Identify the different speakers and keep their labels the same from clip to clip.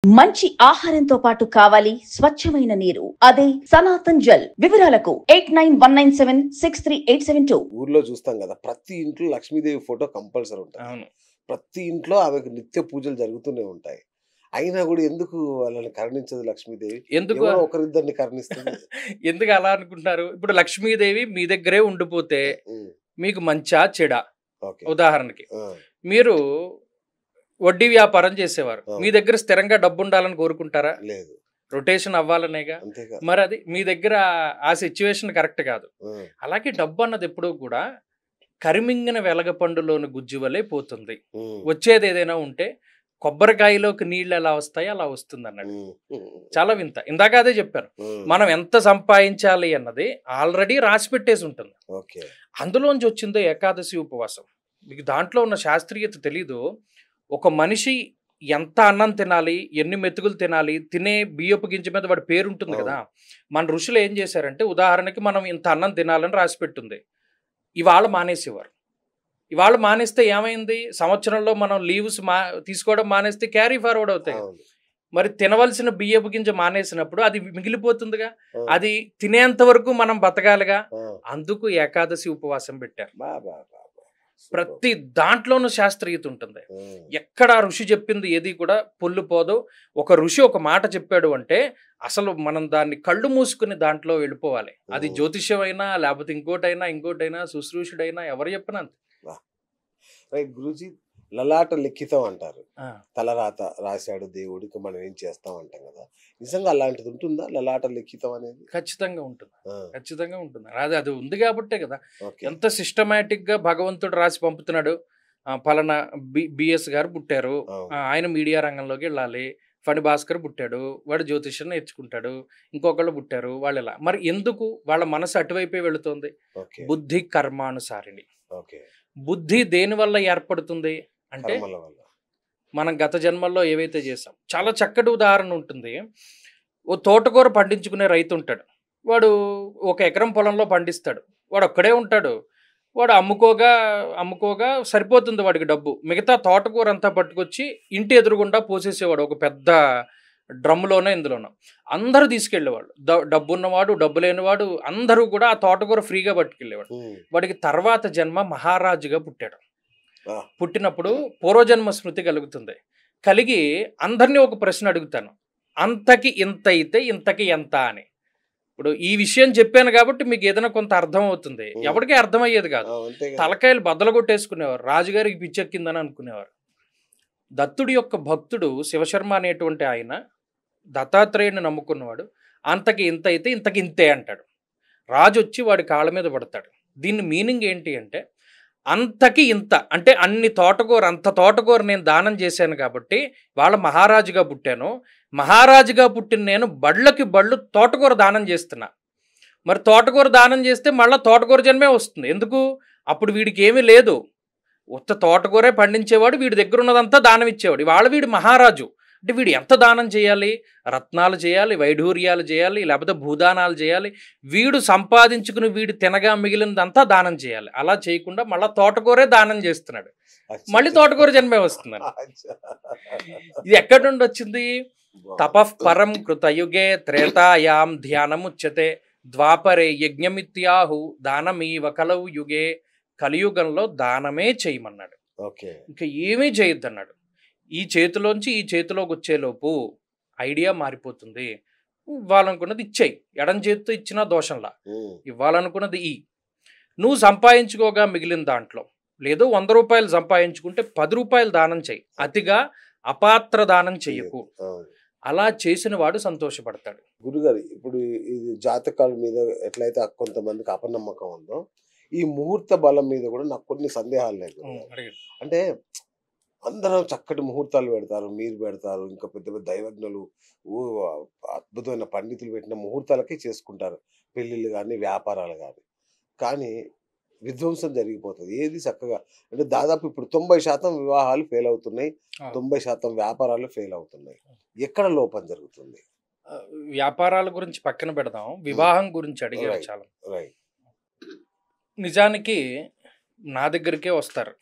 Speaker 1: మంచి ఆహారంతో పాటు కావాలి స్వచ్ఛమైన నీరు. అదే సనాతన్ జల్. వివరాలకు 8919763872.
Speaker 2: ఊర్లో చూస్తాం కదా, ప్రతి ఇంట్లో లక్ష్మీదేవి ఫోటో కంపల్సరీ ఉంటుంది.
Speaker 3: అవును.
Speaker 2: ప్రతి ఇంట్లో ఆమెకు నిత్య పూజలు జరుగుతూనే ఉంటాయి. అయినా కూడా ఎందుకు వాళ్ళని కరుణించదు లక్ష్మీదేవి?
Speaker 3: ఎందుకు
Speaker 2: ఎవరో ఒకరిద్దరిని కరుణిస్తుంది.
Speaker 3: ఎందుకు అలా అనుకుంటున్నారు? ఇప్పుడు లక్ష్మీదేవి మీ దగ్గరే ఉండిపోతే
Speaker 2: ఉమ్,
Speaker 3: మీకు మంచా చెడా?
Speaker 2: ఓకే.
Speaker 3: ఉదాహరణకి
Speaker 2: ఆ,
Speaker 3: మీరు వడ్డీ వ్యాపారం చేసేవారు,
Speaker 2: అవును.
Speaker 3: మీ దగ్గర స్థిరంగా డబ్బు ఉండాలని కోరుకుంటారా?
Speaker 2: లేదు,
Speaker 3: రొటేషన్ అవ్వాలనేగా.
Speaker 2: అంతేగా.
Speaker 3: మరి అది మీ దగ్గర ఆ సిచ్యువేషన్ కరెక్ట్ కాదు.
Speaker 2: ఆ,
Speaker 3: అలాగే డబ్బు అన్నది ఎప్పుడూ కూడా కరిమింగిన వెలగపండులోని గుజ్జు వలె పోతుంది.
Speaker 2: ఉమ్,
Speaker 3: వచ్చేది ఏదైనా ఉంటే కొబ్బరికాయలోకి నీళ్ళు ఎలా వస్తాయో అలా వస్తుంది అన్నాడు.
Speaker 2: ఉమ్, ఉమ్,
Speaker 3: చాలా వింత. ఇందాక అదే చెప్పాను,
Speaker 2: ఉమ్,
Speaker 3: మనం ఎంత సంపాదించాలి అన్నది ఆల్రెడీ రాసి పెట్టేసి ఉంటుంది.
Speaker 2: ఓకే.
Speaker 3: అందులోంచి వచ్చిందో ఏకాదశి ఉపవాసం. మీకు దాంట్లో ఉన్న శాస్త్రీయత తెలీదు. ఒక మనిషి ఎంత అన్నం తినాలి, ఎన్ని మెతుకులు తినాలి, తినే బియ్యపు గింజ మీద వాడి పేరు ఉంటుంది కదా. మన ఋషులు ఏం చేశారంటే, ఉదాహరణకి మనం ఇంత అన్నం తినాలని రాసి పెట్టుంది, ఇవాళ మానేసేవారు. ఇవాళ మానేస్తే ఏమైంది? సంవత్సరంలో మనం లీవ్స్ తీసుకోవడం మానేస్తే క్యారీ ఫార్వర్డ్ అవుతాయి.
Speaker 2: అవును.
Speaker 3: మరి తినవలసిన బియ్యపు గింజ మానేసినప్పుడు అది మిగిలిపోతుందిగా.
Speaker 2: ఆ,
Speaker 3: అది తినేంత వరకు మనం బతకాలిగా.
Speaker 2: ఆ,
Speaker 3: అందుకు ఏకాదశి ఉపవాసం పెట్టారు.
Speaker 2: బా బా బా బా. సూపర్.
Speaker 3: ప్రతి దాంట్లోనూ శాస్త్రీయత ఉంటుంది.
Speaker 2: ఉమ్,
Speaker 3: ఎక్కడ ఋషి చెప్పింది ఏది కూడా పొల్లు పోదు. ఒక ఋషి ఒక మాట చెప్పాడు అంటే అసలు మనం దాన్ని కళ్ళు మూసుకుని దాంట్లో వెళ్ళిపోవాలి. అది జ్యోతిష్యమైనా, లేకపోతే ఇంకోటైనా శుశ్రూషుడైనా, ఎవరు చెప్పినా అంతే.
Speaker 2: రైట్ గురూజీ, లలాట లిఖితం అంటారు.
Speaker 3: ఆ,
Speaker 2: తలరాత రాశాడు దేవుడికి, మనం ఏం చేస్తాం అంటాం కదా. నిజంగా అలాంటిది ఉంటుందా లలాట లిఖితం అనేది?
Speaker 3: ఖచ్చితంగా ఉంటుంది.
Speaker 2: ఆ,
Speaker 3: ఖచ్చితంగా ఉంటుంది. అది ఉంది కాబట్టే కదా
Speaker 2: ఓకే.
Speaker 3: ఎంత సిస్టమేటిక్ గా భగవంతుడు రాసి పంపుతున్నాడు. పలానా బిఎస్ గారు పుట్టారు,
Speaker 2: అవును.
Speaker 3: ఆయన మీడియా రంగంలోకి వెళ్ళాలి. ఫణి భాస్కర్ పుట్టాడు, వాడు జ్యోతిష్యం నేర్చుకుంటాడు. ఇంకొకళ్ళు పుట్టారు, వాళ్ళు ఇలా. మరి ఎందుకు వాళ్ళ మనసు అటువైపే వెళుతుంది?
Speaker 2: ఓకే.
Speaker 3: బుద్ధి కర్మానుసారిణి.
Speaker 2: ఓకే.
Speaker 3: బుద్ధి దేని వల్ల ఏర్పడుతుంది అంటే,
Speaker 2: కర్మల వల్ల.
Speaker 3: మనం గత జన్మల్లో ఏవైతే చేసాం. చాలా చక్కటి ఉదాహరణ ఉంటుంది. ఓ తోటకూర పండించుకునే రైతు ఉంటాడు. వాడు 1 ఎకరం పొలంలో పండిస్తాడు. వాడు ఒక్కడే ఉంటాడు. వాడు అమ్ముకోగా సరిపోతుంది వాడికి డబ్బు. మిగతా తోటకూర అంతా పట్టుకొచ్చి ఇంటి ఎదురుగుండా పోసేసేవాడు, ఒక పెద్ద డ్రమ్ములోనో ఇందులోనో. అందరూ తీసుకెళ్ళేవాళ్ళు. డబ్బు ఉన్నవాడు, డబ్బు లేనివాడు అందరూ కూడా ఆ తోటకూర ఫ్రీగా పట్టుకెళ్ళేవాడు.
Speaker 2: ఉమ్,
Speaker 3: వాడికి తర్వాత జన్మ మహారాజుగా పుట్టాడు.
Speaker 2: ఆ,
Speaker 3: పుట్టినప్పుడు పూర్వజన్మ స్మృతి కలుగుతుంది. కలిగి అందరినీ ఒక ప్రశ్న అడుగుతాను, అంతకి ఇంత అయితే ఇంతకి ఎంత అని. ఇప్పుడు ఈ విషయం చెప్పాను కాబట్టి మీకు ఏదైనా కొంత అర్థం అవుతుంది. ఎవరికీ అర్థమయ్యేది కాదు.
Speaker 2: ఆ, అంతే కదా.
Speaker 3: తలకాయలు బద్దలు కొట్టేసుకునేవారు, రాజుగారికి పిచ్చెక్కిందని అనుకునేవారు. దత్తుడి యొక్క భక్తుడు శివశర్మ అనేటువంటి ఆయన దత్తాత్రేయుని నమ్ముకున్నవాడు. అంతకి ఇంత అయితే ఇంతకి ఇంతే అంటాడు. రాజు వచ్చి వాడి కాళ్ళ మీద పడతాడు. దీని మీనింగ్ ఏంటి అంటే, అంతకి ఇంత అంటే అన్ని తోటకూర, అంత తోటకూర నేను దానం చేశాను కాబట్టి వాళ్ళ మహారాజుగా పుట్టాను. మహారాజుగా పుట్టిన నేను బళ్ళకి బళ్ళు తోటకూర దానం చేస్తున్నా. మరి తోటకూర దానం చేస్తే మళ్ళీ తోటకూర జన్మే వస్తుంది. ఎందుకు? అప్పుడు వీడికి ఏమీ లేదు, ఉత్త తోటకూరే పండించేవాడు, వీడి దగ్గర ఉన్నదంతా దానం ఇచ్చేవాడు. ఇవాళ వీడు మహారాజు అంటే వీడు ఎంత దానం చేయాలి? రత్నాలు చేయాలి, వైఢూర్యాలు చేయాలి, లేకపోతే భూదానాలు చేయాలి. వీడు సంపాదించుకుని వీడు తినగా మిగిలినదంతా దానం చేయాలి. అలా చేయకుండా మళ్ళీ తోటకూరే దానం చేస్తున్నాడు. మళ్ళీ తోటకూర జన్మే వస్తుందని.
Speaker 2: అచ్చా.
Speaker 3: ఇది ఎక్కడి నుండి వచ్చింది?
Speaker 2: బా.
Speaker 3: తపః పరం కృతయుగే త్రేతాయాం ధ్యానముచ్యతే ద్వాపరే యజ్ఞమిత్యాహు దానమీవ కలవు యుగే. కలియుగంలో దానమే చేయమన్నాడు,
Speaker 2: ఓకే.
Speaker 3: ఇంకా ఏమీ చేయొద్దన్నాడు. ఈ చేతిలోంచి ఈ చేతిలోకి వచ్చేలోపు ఐడియా మారిపోతుంది. ఇవ్వాలనుకున్నది ఇచ్చేయి, ఎడం చేతితో ఇచ్చినా దోషంలా.
Speaker 2: ఉమ్,
Speaker 3: ఇవ్వాలనుకున్నది నువ్వు సంపాదించుకోగా మిగిలిన దాంట్లో లేదు 100 రూపాయలు సంపాదించుకుంటే 10 రూపాయలు దానం చెయ్యి, అతిగా అపాత్ర దానం చెయ్యకు.
Speaker 2: అవును.
Speaker 3: అలా చేసిన వాడు సంతోషపడతాడు.
Speaker 2: గురుగారు, ఇప్పుడు ఇది జాతకాల మీద ఎట్లయితే కొంతమందికి అపనమ్మకం ఉందో, ఈ ముహూర్త బలం మీద కూడా నాకు కొన్ని సందేహాలు లేవు గురుగారు. అంటే అందరం చక్కటి ముహూర్తాలు పెడతారు, మీరు పెడతారు, ఇంకా పెద్ద పెద్ద దైవజ్ఞులు, ఊ అద్భుతమైన పండితులు పెట్టిన ముహూర్తాలకే చేసుకుంటారు పెళ్ళిళ్ళు కానీ వ్యాపారాలు కానీ. కానీ విధ్వంసం జరిగిపోతుంది ఏది చక్కగా. అంటే దాదాపు ఇప్పుడు 90% వివాహాలు ఫెయిల్ అవుతున్నాయి, 90% వ్యాపారాలు ఫెయిల్ అవుతున్నాయి. ఎక్కడ లోపం జరుగుతుంది?
Speaker 3: వ్యాపారాల గురించి పక్కన పెడదాం, వివాహం గురించి అడిగారు
Speaker 2: Right.
Speaker 3: చాలా.
Speaker 2: రైట్.
Speaker 3: నిజానికి నా దగ్గరికే వస్తారు,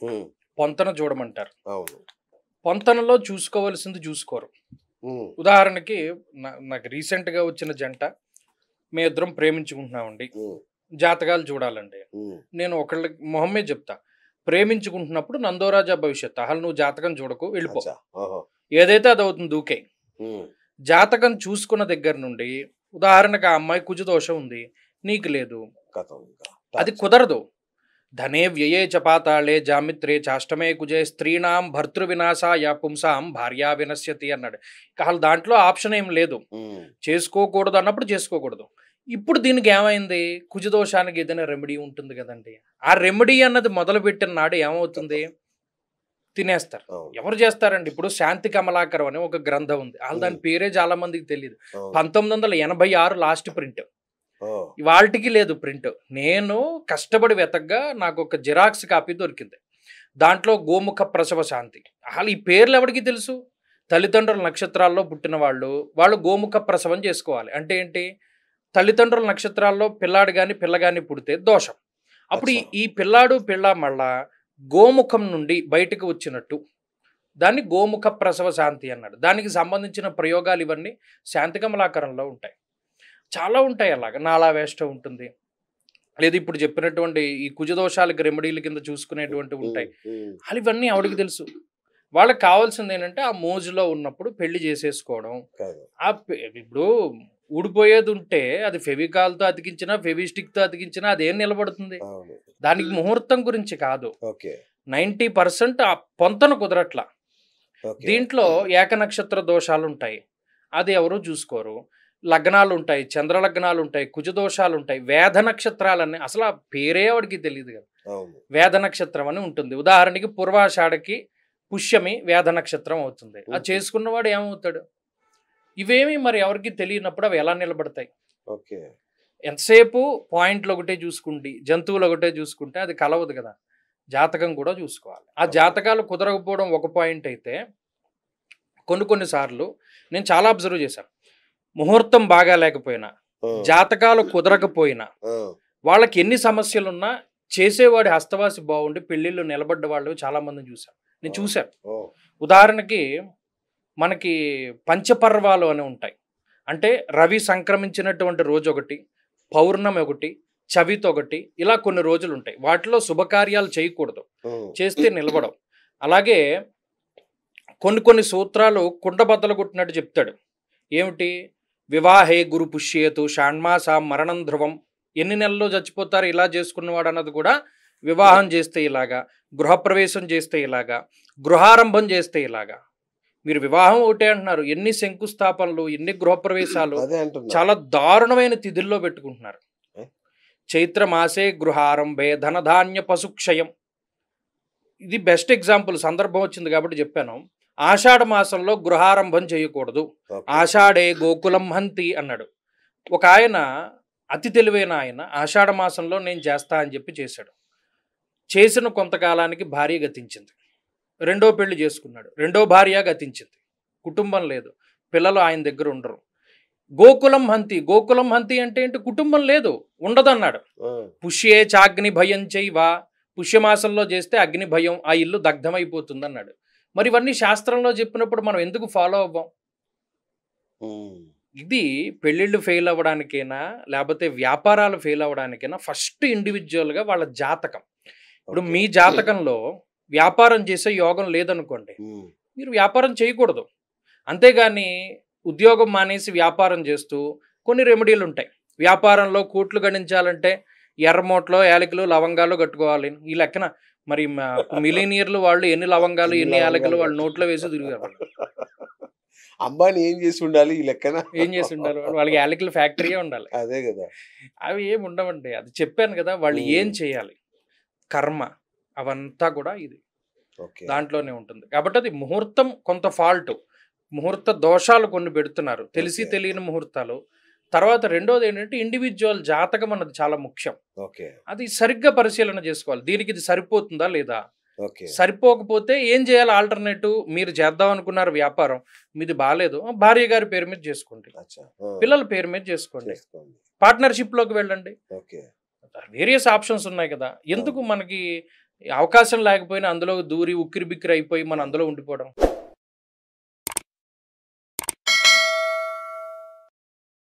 Speaker 3: పొంతన చూడమంటారు.
Speaker 2: అవును.
Speaker 3: పొంతనలో చూసుకోవలసింది చూసుకోరు. ఉదాహరణకి నాకు రీసెంట్గా వచ్చిన జంట, మీ ఇద్దరం ప్రేమించుకుంటున్నామండి, జాతకాలు చూడాలండి. నేను ఒకళ్ళకి మొహమ్మే చెప్తా, ప్రేమించుకుంటున్నప్పుడు నందోరాజా భవిష్యత్, అసలు నువ్వు జాతకం చూడకు, వెళ్ళిపో, ఏదైతే అది అవుతుంది దూకే. జాతకం చూసుకున్న దగ్గర నుండి ఉదాహరణకు ఆ అమ్మాయి కుజదోషం ఉంది, నీకు లేదు, అది కుదరదు. ధనే వ్యయే చపాతాళే జామిత్రే చాష్టమే కుజే స్త్రీణాం భర్తృ వినాశాయ పుంసాం భార్యా వినశ్యతి అన్నాడు. అసలు దాంట్లో ఆప్షన్ ఏం లేదు, చేసుకోకూడదు అన్నప్పుడు చేసుకోకూడదు. ఇప్పుడు దీనికి ఏమైంది, కుజదోషానికి ఏదైనా రెమెడీ ఉంటుంది కదండి, ఆ రెమెడీ అన్నది మొదలు పెట్టిన నాడు ఏమవుతుంది, తినేస్తారు. ఎవరు చేస్తారండి? ఇప్పుడు శాంతి కమలాకరం అనే ఒక గ్రంథం ఉంది, అసలు దాని పేరే చాలా మందికి తెలియదు. 1986 లాస్ట్ ప్రింట్, ఇవాళకి లేదు ప్రింట్. నేను కష్టపడి వెతకగా నాకు ఒక జిరాక్స్ కాపీ దొరికింది. దాంట్లో గోముఖ ప్రసవ శాంతి. అసలు ఈ పేర్లు ఎవరికి తెలుసు? తల్లిదండ్రుల నక్షత్రాల్లో పుట్టిన వాళ్ళు గోముఖ ప్రసవం చేసుకోవాలి. అంటే ఏంటి, తల్లిదండ్రుల నక్షత్రాల్లో పిల్లాడు కానీ పిల్ల కానీ పుడితే దోషం. అప్పుడు ఈ పిల్లాడు పిల్ల మళ్ళా గోముఖం నుండి బయటకు వచ్చినట్టు, దాన్ని గోముఖ ప్రసవ శాంతి అన్నాడు. దానికి సంబంధించిన ప్రయోగాలు ఇవన్నీ శాంతి కమలాకరంలో ఉంటాయి, చాలా ఉంటాయి. అలాగా నాళావేష్ట ఉంటుంది, లేదు ఇప్పుడు చెప్పినటువంటి ఈ కుజదోషాలకి రెమెడీల కింద చూసుకునేటువంటివి ఉంటాయి. అవి ఇవన్నీ ఆవిడకి తెలుసు. వాళ్ళకి కావాల్సింది ఏంటంటే ఆ మోజులో ఉన్నప్పుడు పెళ్లి చేసేసుకోవడం. ఇప్పుడు ఊడిపోయేది ఉంటే అది ఫెవికాల్తో అతికించినా ఫెవిస్టిక్తో అతికించినా అదేం నిలబడుతుంది? దానికి ముహూర్తం గురించి కాదు, 90% ఆ పొంతన కుదరట్లా. దీంట్లో ఏకనక్షత్ర దోషాలు ఉంటాయి, అది ఎవరు చూసుకోరు. లగ్నాలు ఉంటాయి, చంద్రలగ్నాలు ఉంటాయి, కుజదోషాలు ఉంటాయి, వేద నక్షత్రాలన్నీ అసలు ఆ పేరే వాడికి తెలియదు కదా. వేద నక్షత్రం అని ఉంటుంది. ఉదాహరణకి పూర్వాషాఢకి పుష్యమి వేద నక్షత్రం అవుతుంది. అది చేసుకున్నవాడు ఏమవుతాడు? ఇవేమి మరి ఎవరికి తెలియనప్పుడు అవి ఎలా నిలబడతాయి? ఎంతసేపు పాయింట్లు ఒకటే చూసుకుంటే, జంతువులు ఒకటే చూసుకుంటే అది కలవదు కదా. జాతకం కూడా చూసుకోవాలి. ఆ జాతకాలు కుదరకపోవడం ఒక పాయింట్ అయితే, కొన్నిసార్లు నేను చాలా అబ్జర్వ్ చేశాను, ముహూర్తం బాగా లేకపోయినా, జాతకాలు కుదరకపోయినా, వాళ్ళకి ఎన్ని సమస్యలున్నా చేసేవాడి హస్తవాసి బాగుండి పెళ్లిళ్ళు నిలబడ్డ వాళ్ళు చాలా మందిని చూశాను, నేను చూశాను. ఉదాహరణకి మనకి పంచపర్వాలు అని ఉంటాయి. అంటే రవి సంక్రమించినటువంటి రోజు ఒకటి, పౌర్ణమి ఒకటి, చవితి ఒకటి, ఇలా కొన్ని రోజులు ఉంటాయి. వాటిలో శుభకార్యాలు చేయకూడదు, చేస్తే నిలబడవు. అలాగే కొన్ని సూత్రాలు కుండబద్దలు కొట్టినట్టు చెప్తాడు. ఏమిటి? వివాహే గురు పుష్యేతు షాణ్మాసా మరణం ధ్రువం. ఎన్ని నెలల్లో చచ్చిపోతారు ఇలా చేసుకున్నవాడు అన్నది కూడా, వివాహం చేస్తే ఇలాగా, గృహప్రవేశం చేస్తే ఇలాగా, గృహారంభం చేస్తే ఇలాగా. మీరు వివాహం ఒకటే అంటున్నారు, ఎన్ని శంకుస్థాపనలు, ఎన్ని గృహప్రవేశాలు చాలా దారుణమైన తిథుల్లో పెట్టుకుంటున్నారు. చైత్ర మాసే గృహారంభే ధనధాన్య పశుక్షయం. ఇది బెస్ట్ ఎగ్జాంపుల్, సందర్భం వచ్చింది కాబట్టి చెప్పాను. ఆషాఢ మాసంలో గృహారంభం చేయకూడదు, ఆషాఢే గోకులం హంతి అన్నాడు. ఒక ఆయన అతి తెలివైన ఆయన ఆషాఢ మాసంలో నేను చేస్తా అని చెప్పి చేశాడు. చేసిన కొంతకాలానికి భార్య గతించింది, రెండో పెళ్లి చేసుకున్నాడు, రెండో భార్య గతించింది, కుటుంబం లేదు, పిల్లలు ఆయన దగ్గర ఉండరు. గోకులం హంతి, గోకులం హంతి అంటే ఏంటి? కుటుంబం లేదు, ఉండదన్నాడు. పుష్యే చాగ్ని భయం చేయవా, పుష్యమాసంలో చేస్తే అగ్ని భయం, ఆ ఇల్లు దగ్ధమైపోతుంది అన్నాడు. మరి ఇవన్నీ శాస్త్రంలో చెప్పినప్పుడు మనం ఎందుకు ఫాలో అవ్వం? ఇది పెళ్ళిళ్ళు ఫెయిల్ అవ్వడానికైనా లేకపోతే వ్యాపారాలు ఫెయిల్ అవ్వడానికైనా ఫస్ట్ ఇండివిజువల్గా వాళ్ళ జాతకం. ఇప్పుడు మీ జాతకంలో వ్యాపారం చేసే యోగం లేదనుకోండి, మీరు వ్యాపారం చేయకూడదు. అంతేగాని ఉద్యోగం మానేసి వ్యాపారం చేస్తూ కొన్ని రెమెడీలు ఉంటాయి. వ్యాపారంలో కోట్లు గణించాలంటే ఎర్రమోట్లో యాలకులు లవంగాలు కట్టుకోవాలి. ఈ లెక్కన మరి మిలీనియర్లు వాళ్ళు ఎన్ని లవంగాలు ఎన్ని యాలకులు వాళ్ళు నోట్లో వేసి తిరిగారు.
Speaker 2: అంబానీ ఏం చేసి ఉండాలి ఈ లెక్కన?
Speaker 3: ఏం చేసి ఉండాలి? వాళ్ళకి యాలకుల ఫ్యాక్టరీయే ఉండాలి.
Speaker 2: అదే కదా.
Speaker 3: అవి ఏమి ఉండవండి. అది చెప్పాను కదా, వాళ్ళు ఏం చేయాలి, కర్మ అవంతా కూడా ఇది దాంట్లోనే ఉంటుంది. కాబట్టి అది ముహూర్తం కొంత ఫాల్ట్, ముహూర్త దోషాలు కొన్ని పెడుతున్నారు, తెలిసి తెలియని ముహూర్తాలు. తర్వాత రెండోది ఏంటంటే ఇండివిజువల్ జాతకం అన్నది చాలా ముఖ్యం. అది సరిగ్గా పరిశీలన చేసుకోవాలి. దీనికి ఇది సరిపోతుందా లేదా, సరిపోకపోతే ఏం చేయాలి ఆల్టర్నేటివ్? మీరు చేద్దాం అనుకున్నారు వ్యాపారం, మీది బాగాలేదు, భార్య గారి పేరు మీద చేసుకోండి, పిల్లల పేరు మీద చేసుకోండి, పార్ట్నర్షిప్ లోకి వెళ్ళండి. వేరియస్ ఆప్షన్స్ ఉన్నాయి కదా. ఎందుకు మనకి అవకాశం లేకపోయినా అందులో దూరి ఉక్కిరి బిక్కిరి అయిపోయి మనం అందులో ఉండిపోవడం?